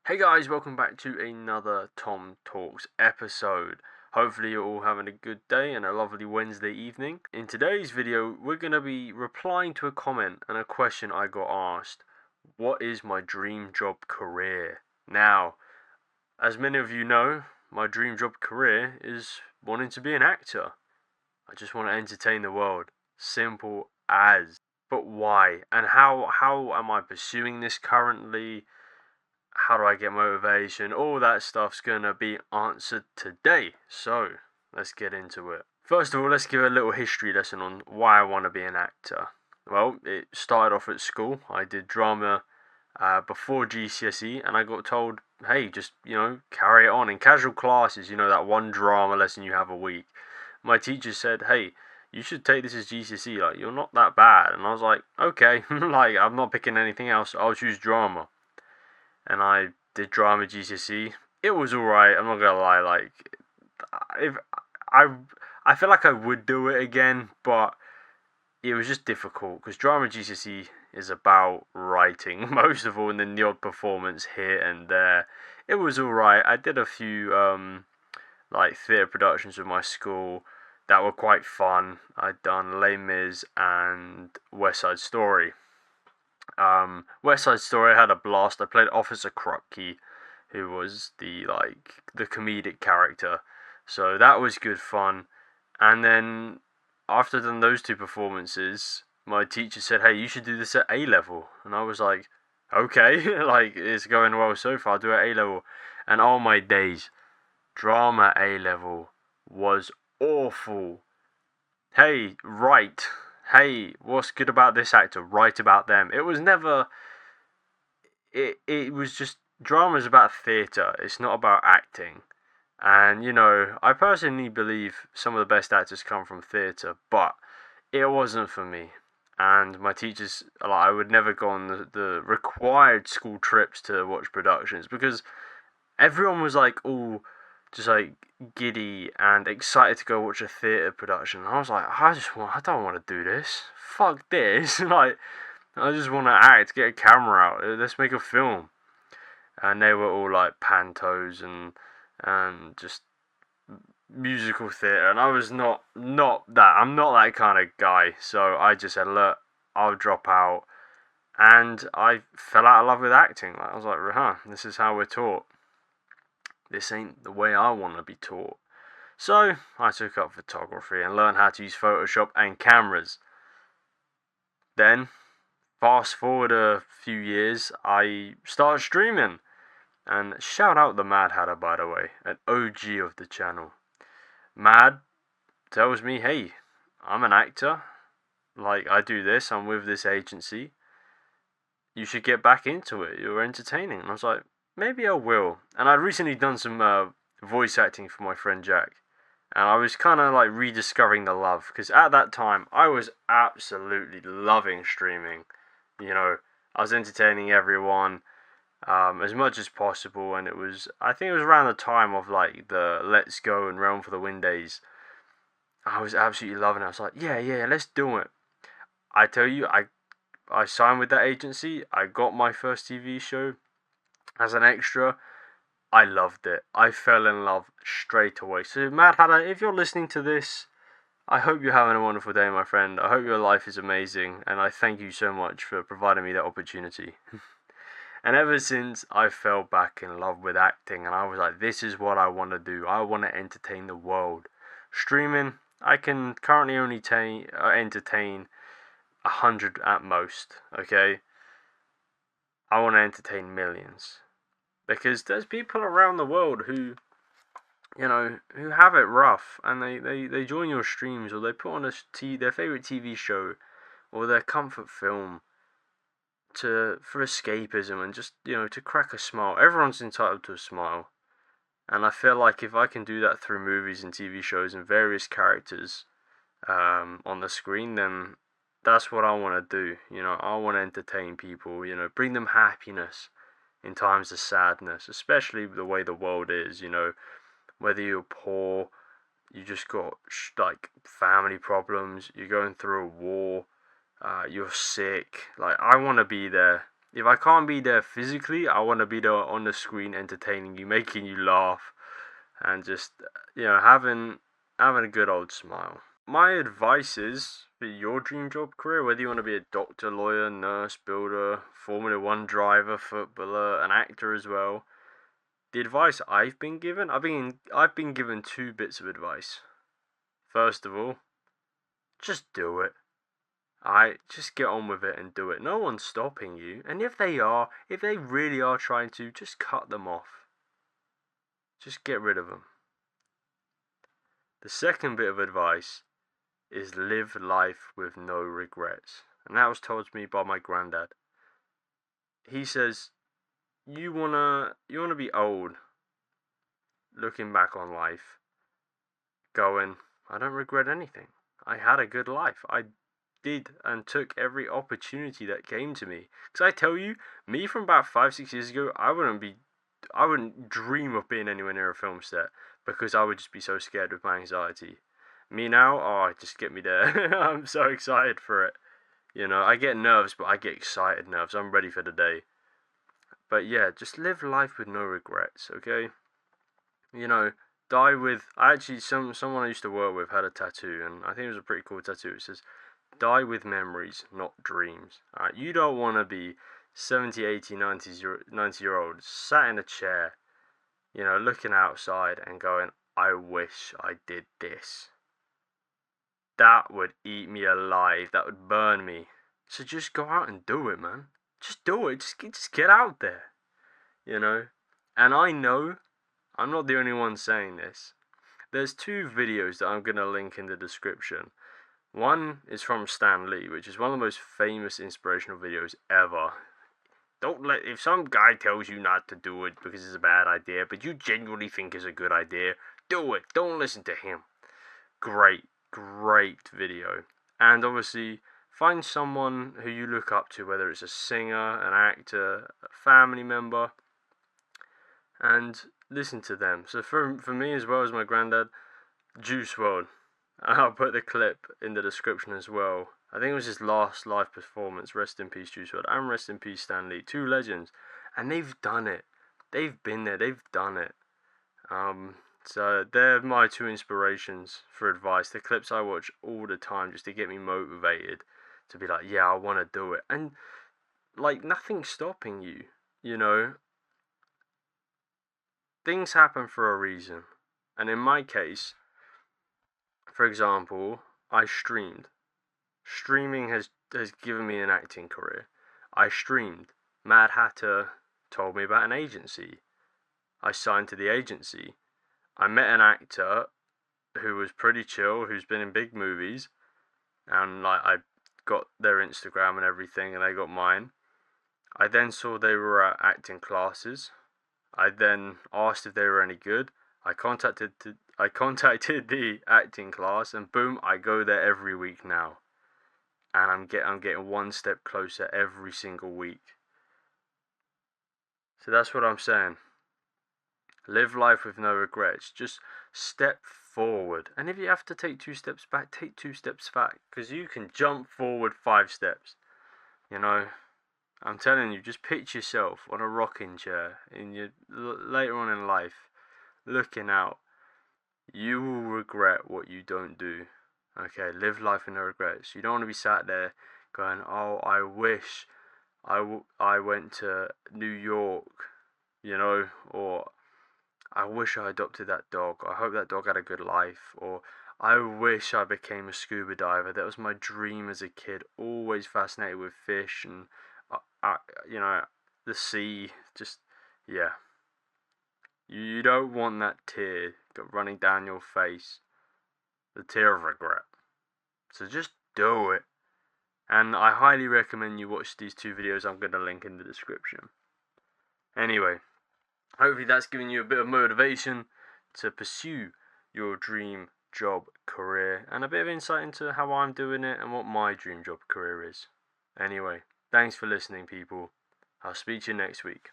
Hey guys, welcome back to another Tom Talks episode. Hopefully you're all having a good day and a lovely Wednesday evening. In today's video, we're going to be replying to a comment and a question I got asked. What is my dream job career? Now, as many of you know, my dream job career is wanting to be an actor. I just want to entertain the world. Simple as. But why? And how am I pursuing this currently? How do I get motivation? All that stuff's gonna be answered today. So, let's get into it. First of all, let's give a little history lesson on why I want to be an actor. Well, it started off at school. I did drama before GCSE, and I got told, hey, just, carry it on. In casual classes, that one drama lesson you have a week. My teacher said, hey, you should take this as GCSE, like, you're not that bad. And I was like, okay, like, I'm not picking anything else, I'll choose drama. And I did drama GCSE. It was alright. I'm not gonna lie. Like, if I, I feel like I would do it again, but it was just difficult because drama GCSE is about writing most of all, and then the odd performance here and there. It was alright. I did a few like theatre productions with my school that were quite fun. I'd done Les Mis and West Side Story. West Side Story, I had a blast. I played Officer Krupke, who was the comedic character, so that was good fun. And then after done those two performances, my teacher said, "Hey, you should do this at A level," and I was like, "Okay, like it's going well so far. I'll do it at A level." And all my days, drama A level was awful. Hey, right. Hey, what's good about this actor? Write about them. It was never. It was just drama is about theatre. It's not about acting. And I personally believe some of the best actors come from theatre, but it wasn't for me. And my teachers, like, I would never go on the required school trips to watch productions because everyone was like all just like giddy and excited to go watch a theatre production. And I was like, I don't want to do this. Fuck this. Like, I just want to act, get a camera out, let's make a film. And they were all like pantos and just musical theatre, and I was not that. I'm not that kind of guy. So I just said, look, I'll drop out, and I fell out of love with acting. Like, I was like, this is how we're taught. This ain't the way I want to be taught. So I took up photography and learned how to use Photoshop and cameras. Then, fast forward a few years, I started streaming. And shout out the Mad Hatter, by the way, an OG of the channel. Mad tells me, hey, I'm an actor. Like, I do this, I'm with this agency. You should get back into it. You're entertaining. And I was like, maybe I will. And I'd recently done some voice acting for my friend Jack. And I was kind of like rediscovering the love. Because at that time, I was absolutely loving streaming. I was entertaining everyone as much as possible. And I think it was around the time of like the Let's Go and Realm for the Wind days. I was absolutely loving it. I was like, yeah, let's do it. I tell you, I signed with that agency. I got my first TV show as an extra. I loved it. I fell in love straight away. So, Mad Hatter, if you're listening to this, I hope you're having a wonderful day, my friend. I hope your life is amazing, and I thank you so much for providing me that opportunity. And ever since, I fell back in love with acting, and I was like, this is what I want to do. I want to entertain the world. Streaming, I can currently only entertain 100 at most, okay? I want to entertain millions. Because there's people around the world who have it rough, and they join your streams, or they put on their favourite TV show, or their comfort film, for escapism and just to crack a smile. Everyone's entitled to a smile, and I feel like if I can do that through movies and TV shows and various characters on the screen, then that's what I want to do. I want to entertain people. Bring them happiness in times of sadness, especially the way the world is. Whether you're poor, you just got like family problems, you're going through a war, you're sick. Like, I want to be there if I can't be there physically, I want to be there on the screen, entertaining you, making you laugh, and just having a good old smile. My advice is for your dream job career, whether you want to be a doctor, lawyer, nurse, builder, Formula One driver, footballer, an actor as well. The advice I've been given, I've been given two bits of advice. First of all, just do it. Just get on with it and do it. No one's stopping you. And if they really are trying to, just cut them off. Just get rid of them. The second bit of advice is live life with no regrets. And that was told to me by my granddad. He says, you wanna be old, looking back on life, going, I don't regret anything. I had a good life. I did and took every opportunity that came to me. Because I tell you, me from about 5-6 years ago, I wouldn't dream of being anywhere near a film set because I would just be so scared with my anxiety. Me now, oh, just get me there. I'm so excited for it. I get nerves, but I get excited nerves. I'm ready for the day. But yeah, just live life with no regrets, okay? Die with. Someone I used to work with had a tattoo, and I think it was a pretty cool tattoo. It says, die with memories, not dreams. Alright, you don't want to be 70, 80, 90-year-old sat in a chair, looking outside and going, I wish I did this. That would eat me alive. That would burn me. So just go out and do it, man. Just do it. Just get out there. And I know I'm not the only one saying this. There's two videos that I'm going to link in the description. One is from Stan Lee, which is one of the most famous inspirational videos ever. If some guy tells you not to do it because it's a bad idea, but you genuinely think it's a good idea, do it. Don't listen to him. Great video. And obviously, find someone who you look up to, whether it's a singer, an actor, a family member, and listen to them. So for me, as well as my granddad, Juice WRLD. I'll put the clip in the description as well. I think it was his last live performance. Rest in peace, Juice WRLD, and rest in peace, Stan Lee. Two legends, and they've done it. They've been there. They've done it. So they're my two inspirations for advice. The clips I watch all the time just to get me motivated to be like, yeah, I want to do it. And like, nothing's stopping you. Things happen for a reason. And in my case, for example, I streamed. Streaming has given me an acting career. I streamed. Mad Hatter told me about an agency. I signed to the agency. I met an actor who was pretty chill, who's been in big movies, and I got their Instagram and everything, and they got mine. I then saw they were at acting classes. I then asked if they were any good. I contacted the acting class, and boom, I go there every week now. And I'm getting one step closer every single week. So that's what I'm saying. Live life with no regrets. Just step forward. And if you have to take 2 steps back, take 2 steps back. Because you can jump forward 5 steps. I'm telling you, just picture yourself on a rocking chair later on in life, looking out. You will regret what you don't do. Okay, live life with no regrets. You don't want to be sat there going, oh, I wish I went to New York, or I wish I adopted that dog. I hope that dog had a good life. Or I wish I became a scuba diver. That was my dream as a kid. Always fascinated with fish and, the sea. Just, yeah. You don't want that tear running down your face. The tear of regret. So just do it. And I highly recommend you watch these 2 videos I'm going to link in the description. Anyway. Hopefully that's given you a bit of motivation to pursue your dream job career and a bit of insight into how I'm doing it and what my dream job career is. Anyway, thanks for listening, people. I'll speak to you next week.